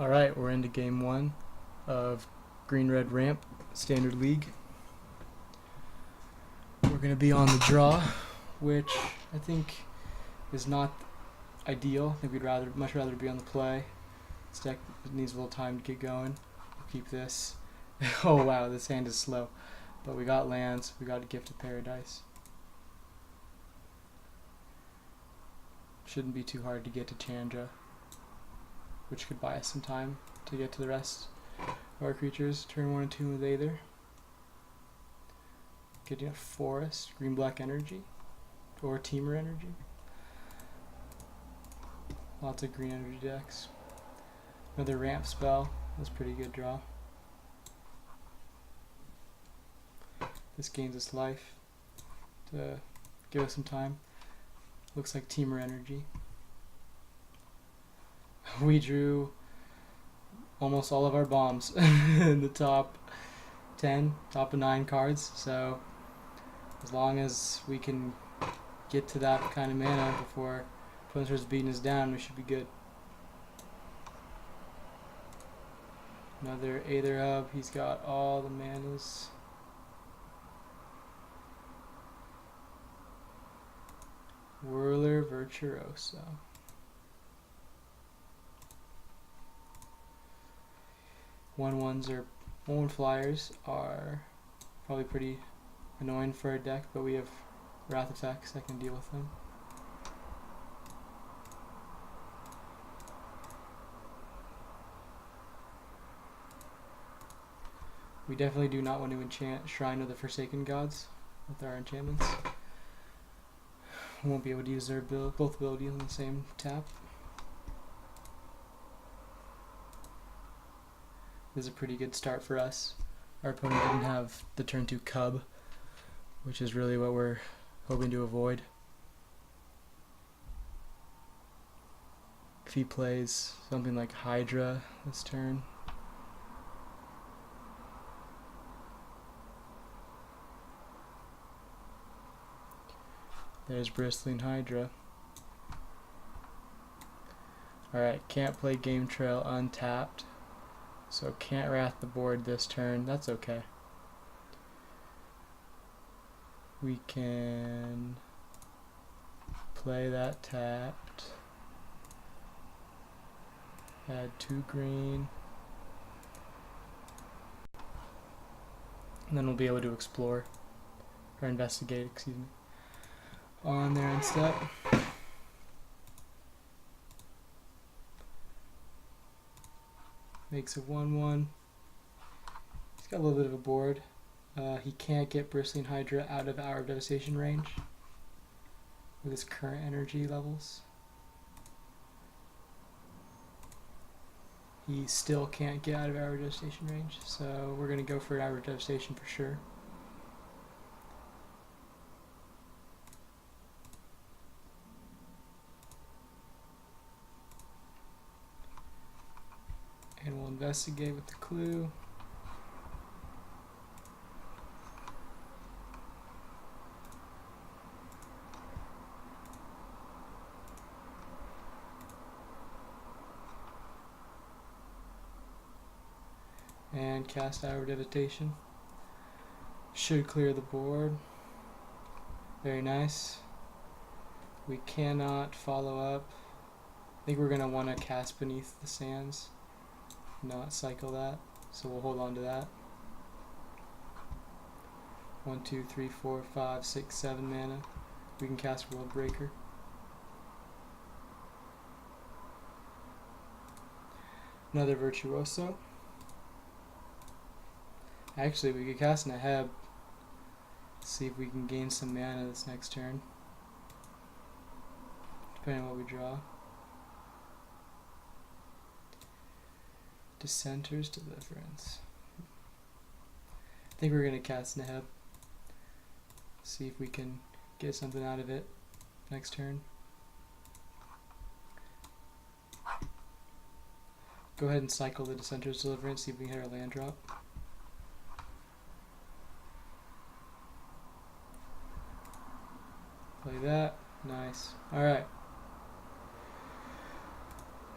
Alright, we're into game one of Green-Red Ramp Standard League. We're going to be on the draw, which I think is not ideal. I think we'd much rather be on the play. This deck needs a little time to get going. We'll keep this. Oh wow, this hand is slow. But we got lands, we got a Gift of Paradise. Shouldn't be too hard to get to Chandra, which could buy us some time to get to the rest of our creatures. Turn 1 and 2 with Aether. Getting a Forest, Green-Black Energy, or Teamer Energy. Lots of green energy decks. Another Ramp spell. That's a pretty good draw. This gains us life to give us some time. Looks like Teamer Energy. We drew almost all of our bombs in the top 10, top of 9 cards, so as long as we can get to that kind of mana before opponent starts beating us down, we should be good. Another Aether Hub, he's got all the manas. Whirler Virtuoso. One flyers are probably pretty annoying for our deck, but we have Wrath effects that can deal with them. We definitely do not want to enchant Shrine of the Forsaken Gods with our enchantments. We won't be able to use their both abilities on the same tap. This is a pretty good start for us. Our opponent didn't have the turn 2 Cub, which is really what we're hoping to avoid. If he plays something like Hydra this turn, there's Bristling Hydra. Alright, can't play Game Trail untapped. So can't Wrath the board this turn. That's okay. We can play that tapped. Add 2 green. And then we'll be able to explore. Or investigate, excuse me. On there instead. Makes a 1/1. He's got a little bit of a board. He can't get Bristling Hydra out of Hour of Devastation range with his current energy levels. He still can't get out of Hour of Devastation range, so we're going to go for Hour of Devastation for sure. And we'll investigate with the clue. And cast Hour of Devastation. Should clear the board. Very nice. We cannot follow up. I think we're going to want to cast Beneath the Sands. Not cycle that, so we'll hold on to that. 1, 2, 3, 4, 5, 6, 7 mana. We can cast World Breaker. Another Virtuoso. Actually, we could cast Naheb. See if we can gain some mana this next turn, depending on what we draw. Dissenter's Deliverance. I think we're going to cast Naheb. See if we can get something out of it next turn. Go ahead and cycle the Dissenter's Deliverance, see if we can hit our land drop. Play that. Nice. Alright.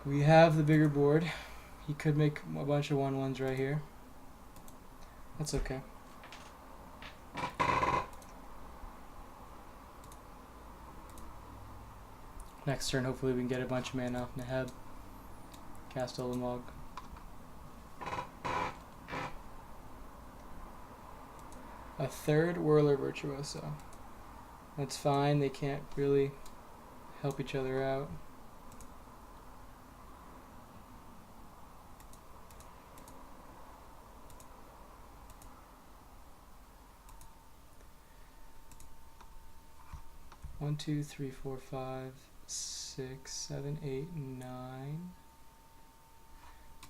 We have the bigger board. He could make a bunch of 1/1s right here. That's okay. Next turn, hopefully we can get a bunch of mana off Neheb. Cast Olimog. A third Whirler Virtuoso. That's fine, they can't really help each other out. One, two, three, four, 5, 6, 7, 8, 9.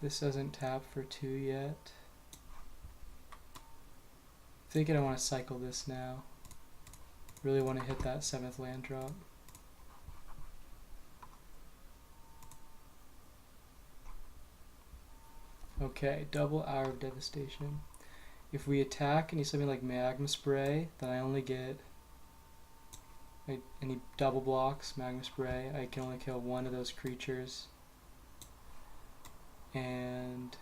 This doesn't tap for 2 yet. Thinking I want to cycle this now. Really want to hit that 7th land drop. Okay, double Hour of Devastation. If we attack and he's something like Magma Spray, then I only get, and he double blocks Magma Spray, I can only kill one of those creatures. And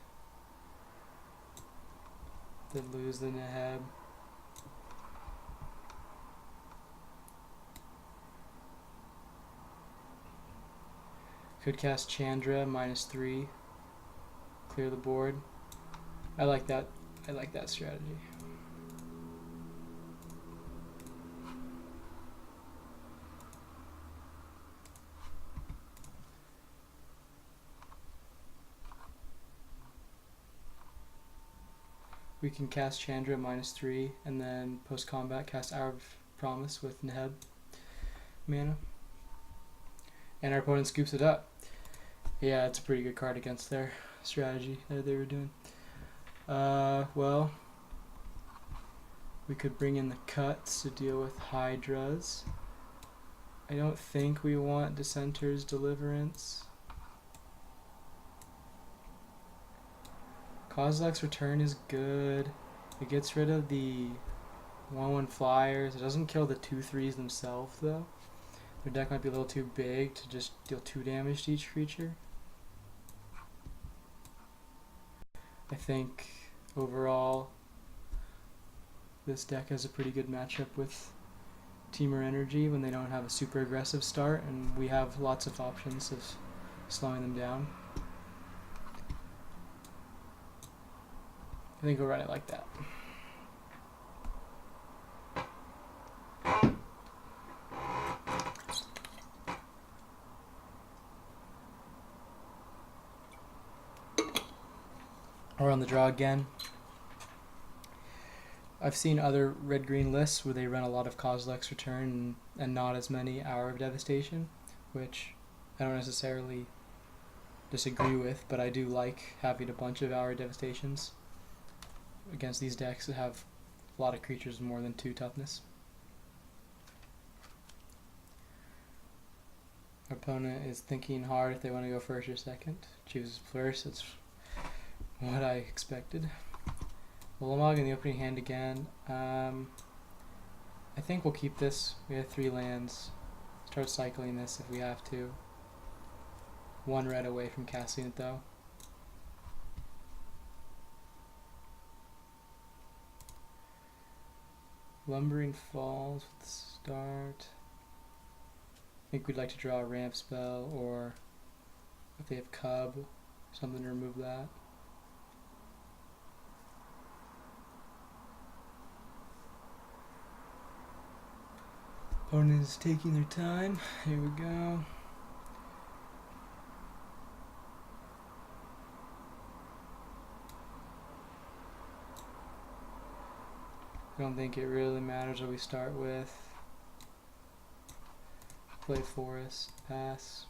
then lose the Neheb. Could cast Chandra, -3. Clear the board. I like that. I like that strategy. We can cast Chandra -3 and then post combat cast Hour of Promise with Neheb mana. And our opponent scoops it up. Yeah, it's a pretty good card against their strategy that they were doing. Well, we could bring in the cuts to deal with Hydras. I don't think we want Dissenter's Deliverance. Kozilek's Return is good. It gets rid of the 1/1 flyers. It doesn't kill the 2/3s themselves though. Their deck might be a little too big to just deal 2 damage to each creature. I think overall this deck has a pretty good matchup with Teamer Energy when they don't have a super aggressive start, and we have lots of options of slowing them down. I think we'll run it like that. We're on the draw again. I've seen other red-green lists where they run a lot of Kozilek's Return and not as many Hour of Devastation, which I don't necessarily disagree with, but I do like having a bunch of Hour of Devastations against these decks that have a lot of creatures with more than 2 toughness. Our opponent is thinking hard if they want to go first or second. Chooses first. It's what I expected. Olimog in the opening hand again. I think we'll keep this. We have 3 lands. Start cycling this if we have to. 1 red away from casting it though. Lumbering Falls with the start. I think we'd like to draw a ramp spell, or if they have Cub, something to remove that. Opponent is taking their time. Here we go. I don't think it really matters what we start with. Play Forest, pass.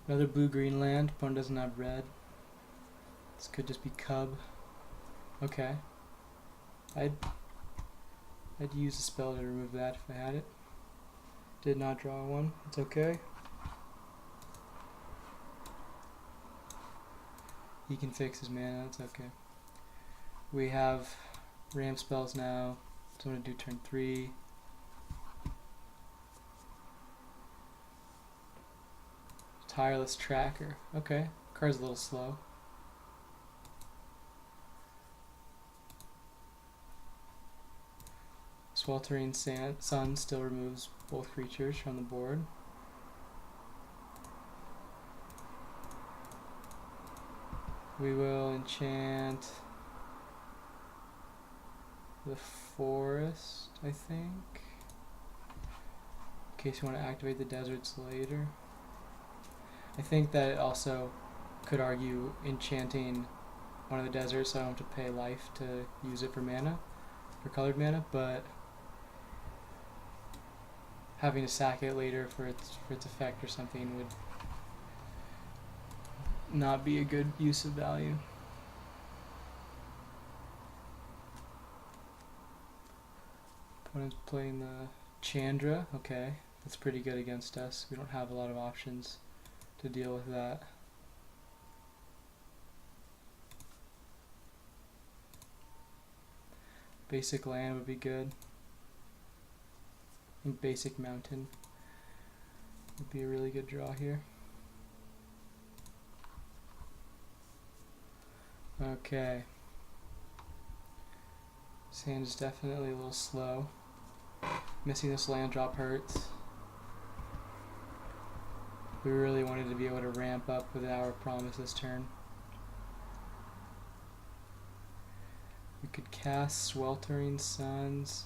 Another blue-green land. Opponent doesn't have red. This could just be Cub. Okay. I'd use a spell to remove that if I had it. Did not draw one. It's okay. He can fix his mana. It's okay. We have ramp spells now. So I'm gonna do turn 3. Tireless Tracker. Okay, card's a little slow. Sweltering Sun still removes both creatures from the board. We will enchant the forest, I think, in case you want to activate the deserts later. I think that it also could argue enchanting one of the deserts so I don't have to pay life to use it for mana, for colored mana, but having to sack it later for its effect or something would not be a good use of value. Opponent's playing the Chandra. Okay, that's pretty good against us. We don't have a lot of options to deal with that. Basic land would be good. I think basic mountain would be a really good draw here. Okay. Sand is definitely a little slow. Missing this land drop hurts. We really wanted to be able to ramp up with our promise this turn. We could cast Sweltering Suns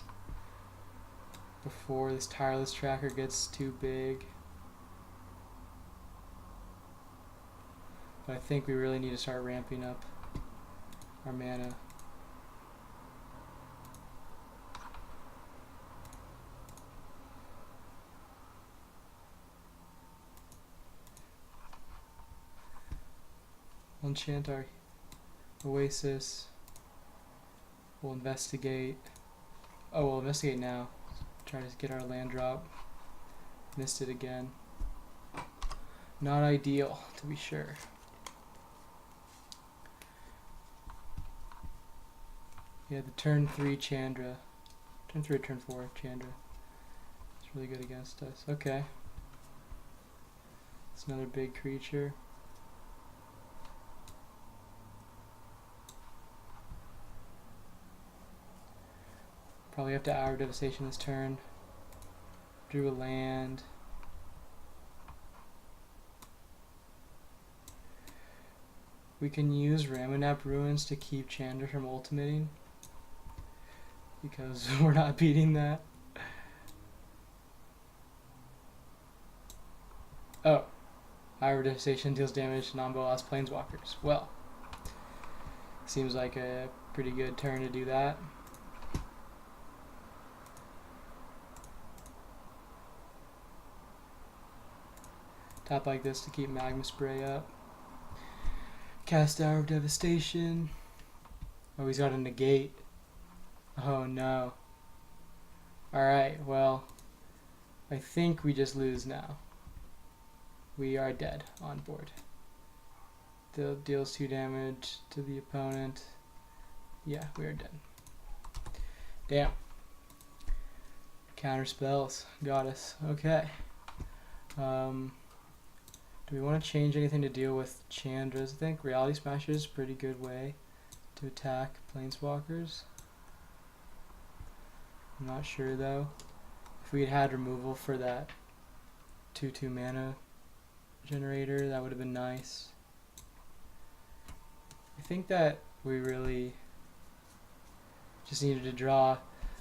before this Tireless Tracker gets too big. But I think we really need to start ramping up our mana. We'll enchant our Oasis. We'll investigate. Oh, we'll investigate now. Try to get our land drop. Missed it again. Not ideal, to be sure. Yeah, the turn 3 Chandra. Turn 3 or turn 4 Chandra. It's really good against us. Okay. It's another big creature. Probably have to Hour of Devastation this turn. Drew a land. We can use Ramunap Ruins to keep Chandra from ultimating, because we're not beating that. Oh. Hour of Devastation deals damage to non-Bolas Planeswalkers. Well, seems like a pretty good turn to do that. Tap like this to keep Magma Spray up. Cast Hour of Devastation. Oh, he's got a negate. Oh no. Alright, well, I think we just lose now. We are dead on board. Deals 2 damage to the opponent. Yeah, we are dead. Damn. Counter spells. Got us. Okay. Do we want to change anything to deal with Chandras? I think Reality Smasher is a pretty good way to attack Planeswalkers. I'm not sure though. If we had had removal for that 2/2 mana generator, that would have been nice. I think that we really just needed to draw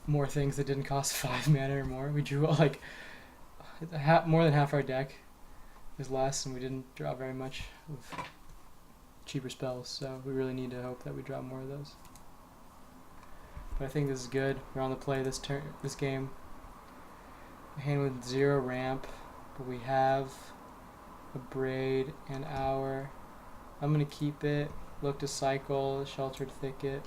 more things that didn't cost 5 mana or more. We drew like more than half our deck is less, and we didn't draw very much of cheaper spells, so we really need to hope that we draw more of those. But I think this is good. We're on the play this game. A hand with 0 ramp, but we have a Braid and Hour. I'm gonna keep it. Look to cycle, Sheltered Thicket.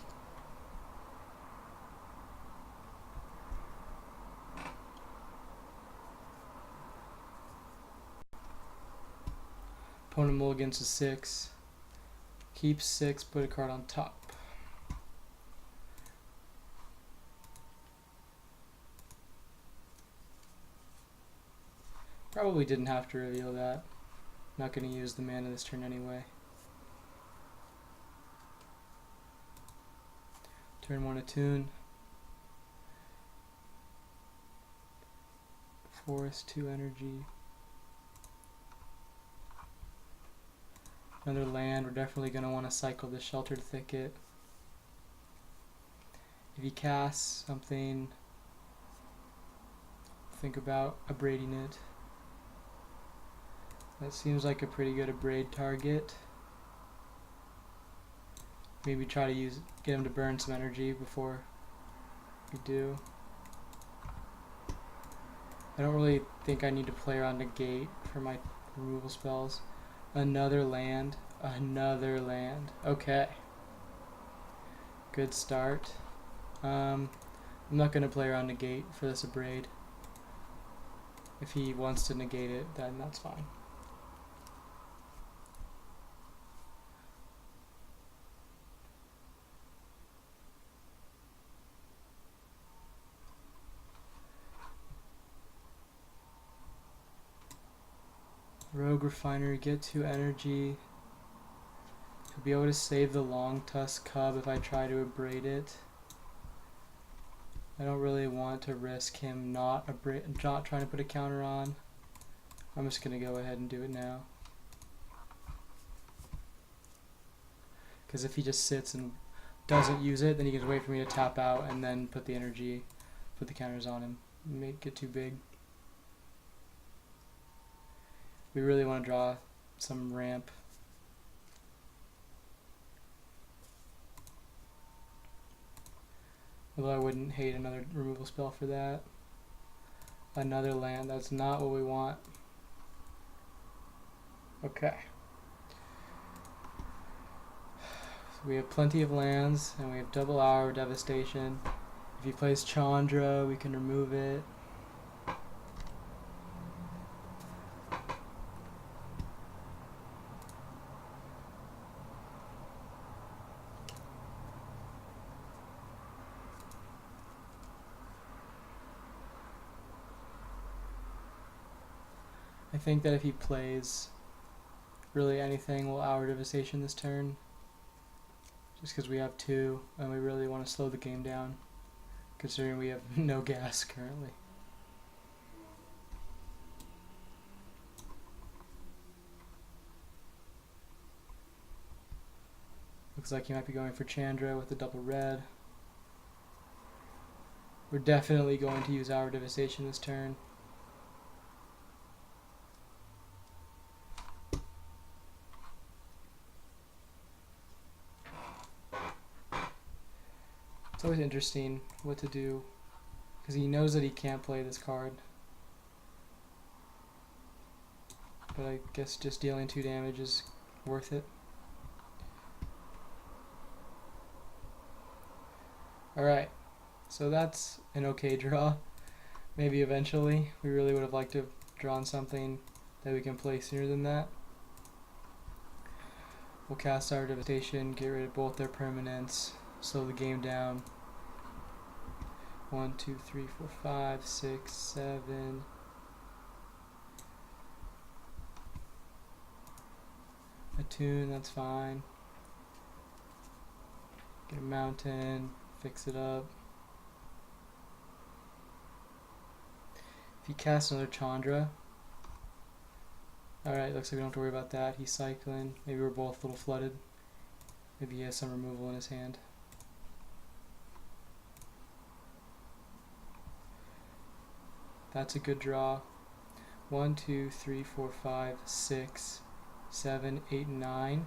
Opponent mulligans to 6. Keep 6, put a card on top. Probably didn't have to reveal that. Not going to use the mana this turn anyway. Turn 1 attune. Forest 2 energy. Another land. We're definitely going to want to cycle the Sheltered Thicket. If he casts something, think about abrading it. That seems like a pretty good abrade target. Maybe try to get him to burn some energy before we do. I don't really think I need to play around negate for my removal spells. Another land. Another land. Okay. Good start. I'm not going to play around negate for this abrade. If he wants to negate it, then that's fine. Rogue Refinery, get 2 energy. To be able to save the Long Tusk Cub if I try to abrade it. I don't really want to risk him not trying to put a counter on. I'm just going to go ahead and do it now. Because if he just sits and doesn't use it, then he can wait for me to tap out and then put the counters on him. Make it too big. We really want to draw some ramp. Although I wouldn't hate another removal spell for that. Another land, that's not what we want. Okay. So we have plenty of lands, and we have double Hour of Devastation. If he plays Chandra, we can remove it. I think that if he plays really anything, we'll Hour Devastation this turn. Just because we have 2, and we really want to slow the game down, considering we have no gas currently. Looks like he might be going for Chandra with the double red. We're definitely going to use Hour Devastation this turn. It's always interesting what to do, because he knows that he can't play this card. But I guess just dealing 2 damage is worth it. Alright, so that's an okay draw. Maybe eventually. We really would have liked to have drawn something that we can play sooner than that. We'll cast our Devastation, get rid of both their permanents, slow the game down. 1, 2, 3, 4, 5, 6, 7. Attune, that's fine. Get a mountain, fix it up. If he casts another Chandra, alright, looks like we don't have to worry about that. He's cycling. Maybe we're both a little flooded. Maybe he has some removal in his hand. That's a good draw. 1, 2, 3, 4, 5, 6, 7, 8, 9.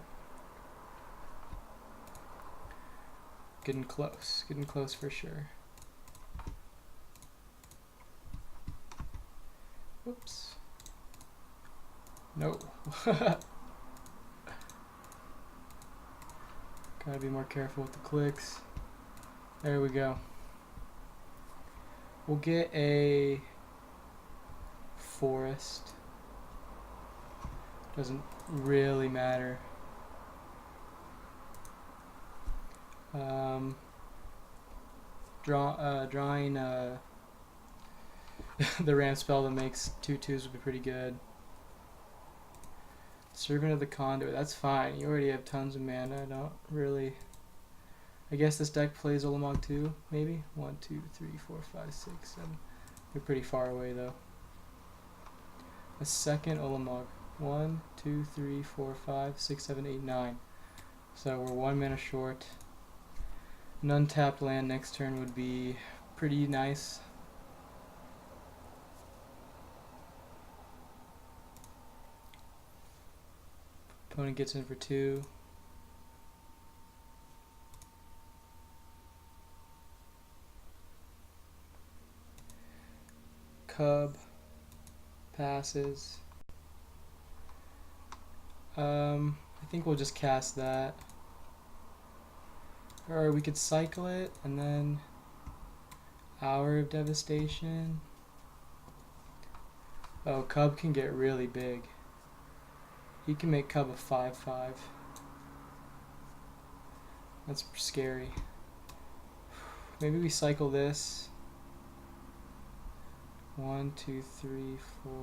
Getting close for sure. Whoops. No. Gotta be more careful with the clicks. There we go. We'll get a forest. Doesn't really matter. Drawing the ramp spell that makes 2/2s would be pretty good. Servant of the Conduit. That's fine. You already have tons of mana. I don't really. I guess this deck plays Ulamog too, maybe? 1, 2, 3, 4, 5, 6, 7. They're pretty far away though. A second Ulamog. 1, 2, 3, 4, 5, 6, 7, 8, 9. So we're 1 mana short. An untapped land next turn would be pretty nice. Opponent gets in for 2. Cub passes. I think we'll just cast that. Or we could cycle it and then Hour of Devastation. Oh, Cub can get really big. He can make Cub a 5/5. That's scary. Maybe we cycle this. 1, 2, 3, 4,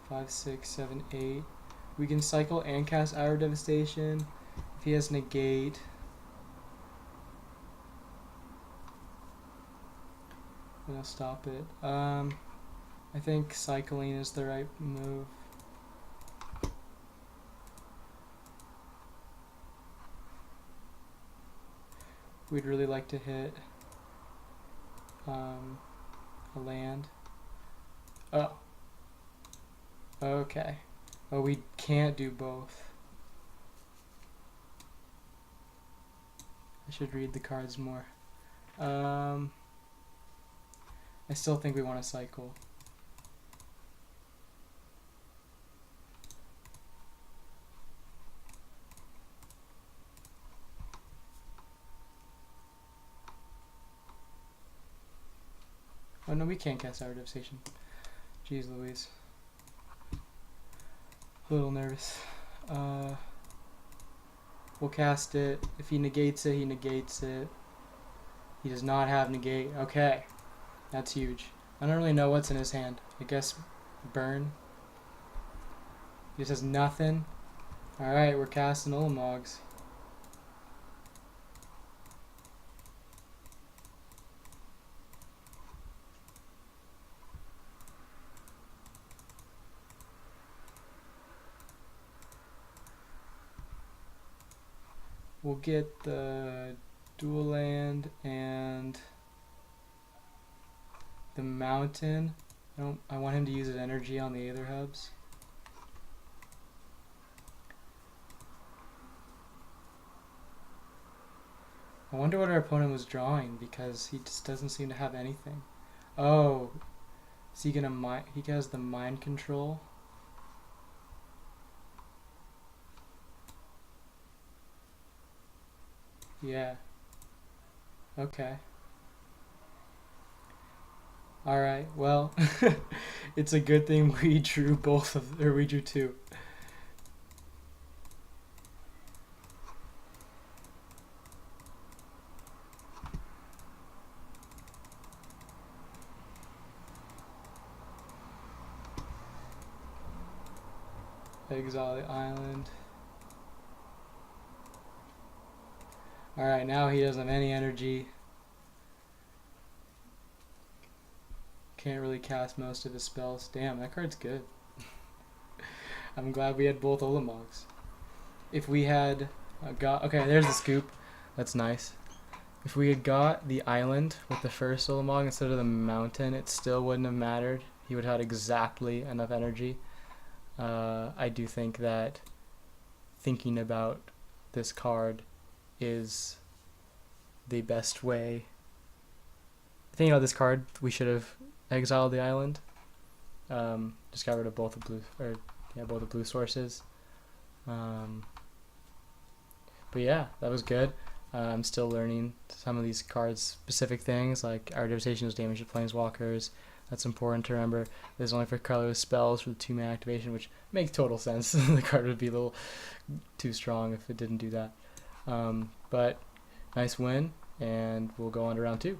5, 6, 7, 8. We can cycle and cast Hour of Devastation. If he has negate. Then I'll stop it. I think cycling is the right move. We'd really like to hit a land. Oh. Okay. Oh, we can't do both. I should read the cards more. I still think we want to cycle. Oh no, we can't cast Hour of Devastation. Jeez Louise. A little nervous. We'll cast it. If he negates it, he negates it. He does not have negate. Okay. That's huge. I don't really know what's in his hand. I guess burn. He just has nothing. Alright, we're casting Ulamogs. We'll get the dual land and the mountain. I want him to use his energy on the Aether Hubs. I wonder what our opponent was drawing because he just doesn't seem to have anything. Oh, is he gonna he has the mind control. Yeah. Okay. Alright, well, it's a good thing we drew both of, or we drew 2. Exile the island. Alright, now he doesn't have any energy. Can't really cast most of his spells. Damn, that card's good. I'm glad we had both Ulamogs. If we had got... Okay, there's the scoop. That's nice. If we had got the island with the first Ulamog instead of the mountain, it still wouldn't have mattered. He would have had exactly enough energy. I do think that thinking about this card is the best way. Thinking about this card, we should have exiled the island. Just got rid of both the blue, both the blue sources. But yeah, that was good. I'm still learning some of these cards specific things, like our devastation is damage to planeswalkers. That's important to remember. This is only for colorless spells for the 2-mana activation, which makes total sense. The card would be a little too strong if it didn't do that. But nice win, and we'll go on to round 2.